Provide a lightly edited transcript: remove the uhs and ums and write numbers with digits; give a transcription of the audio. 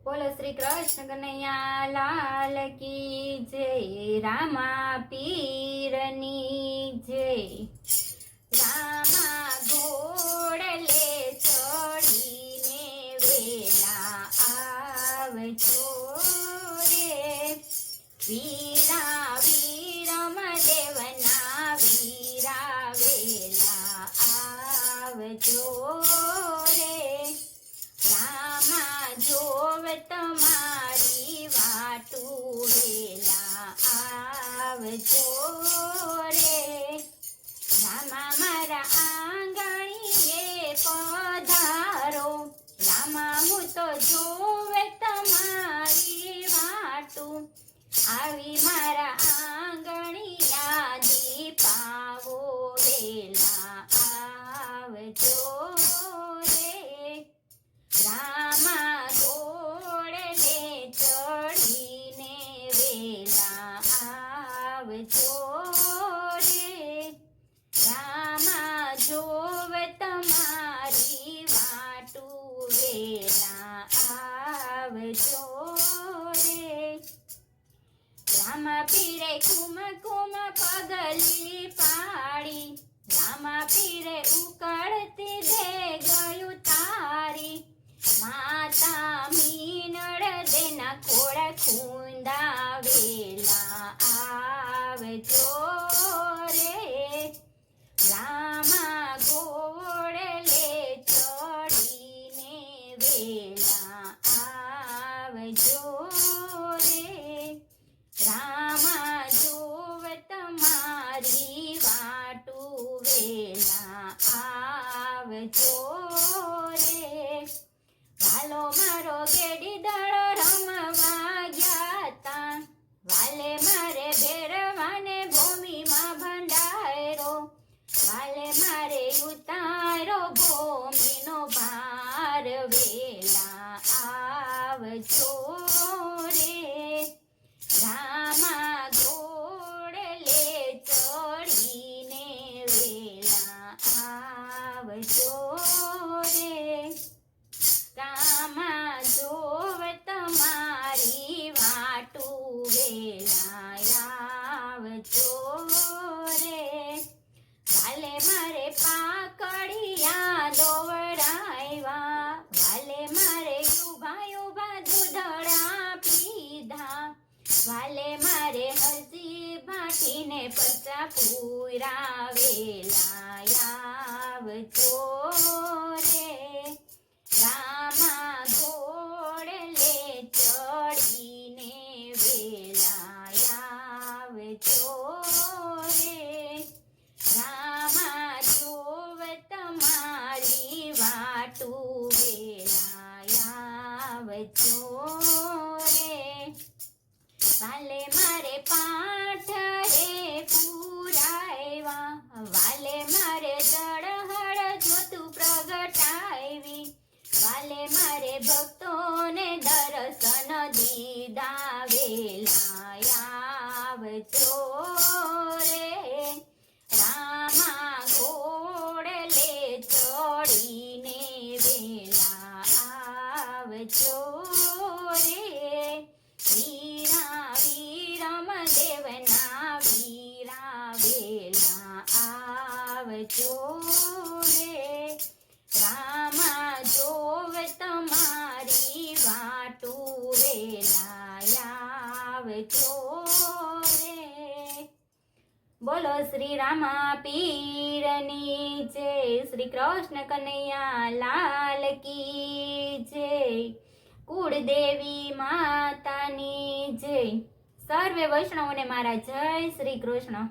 બોલો શ્રી કૃષ્ણ કનૈયા લાલ કી જય, રામા પીરની જય। રામા ઘોડલે ચડીને વેલા આવજો રે, વીરા વીરમ દેવના વીરા વેલા આવજો રે। રામા જોવ તમારી વાટું વેલા આવજો રે। રામા મારા આંગણીએ પધારો, રામા હું તો જોવે તમારી વાટું, આવી મારા આંગણિયા દીપાવો વેલા આવજો રે। રામા ઘોડલે ચડીને વેલા આવજો રે। રામા જોવ તમારી વાટું વેલા આવજો રે। રામા પીરે કુમકુમ પગલી પાડી, રામા પીરે ઉકળતી દે ગયું તારી, માતા મીનળ દેના ખોળા ખૂંદા વેલા આવજો રે। રામા ઘોડલે ચડીને વેલા આવજો રે। રામા જોવ તમારી વાટું વેલા આવજો રે। વાલો મારો ગેડી દળો રમવા ગયા તા, વાલે મારે ભેરવાને ભૂમિમાં ભંડારો, વાલે મારે ઉતારો ભૂમિનો ભાર વેલા આવજો રે। રામા ઘોડલે ચડીને વેલા આવજો રે। રામા જોવ તમારી વાટું વેલા આવજો રે। વાલે મારે પાકડિયા દોવડાવ્યા, વાલે મારે યુભા યુભા દૂધડા પીધા, વાલે મારે હસી ભાટીને પચા પૂરા વેલા આવજો રે। રામા ઘોડલે ચડીને વેલા આવજો રે। રામા જોવ તમારી વાટું વેલા આવજો રે। વાલે મારે પાઠ રે પુરાવ્યા, વાલે મારે જળહળ જોતું પ્રગટાવી, વાલે મારે ભક્તોને દર્શન દીધા વેલા આવજો રે। રામા ઘોડલે ચડીને વેલા આવજો રે। વીરા વીરમ દેવના વીરા વેલા આવજો રે। રામા જોવ તમારી વાટું વેલા આવજો રે। બોલો શ્રી રામા પીરની જય, શ્રી કૃષ્ણ કનૈયા લાલ કી જય, કુળદેવી માતાની જય। સર્વે વૈષ્ણવોને મારા જય શ્રી કૃષ્ણ।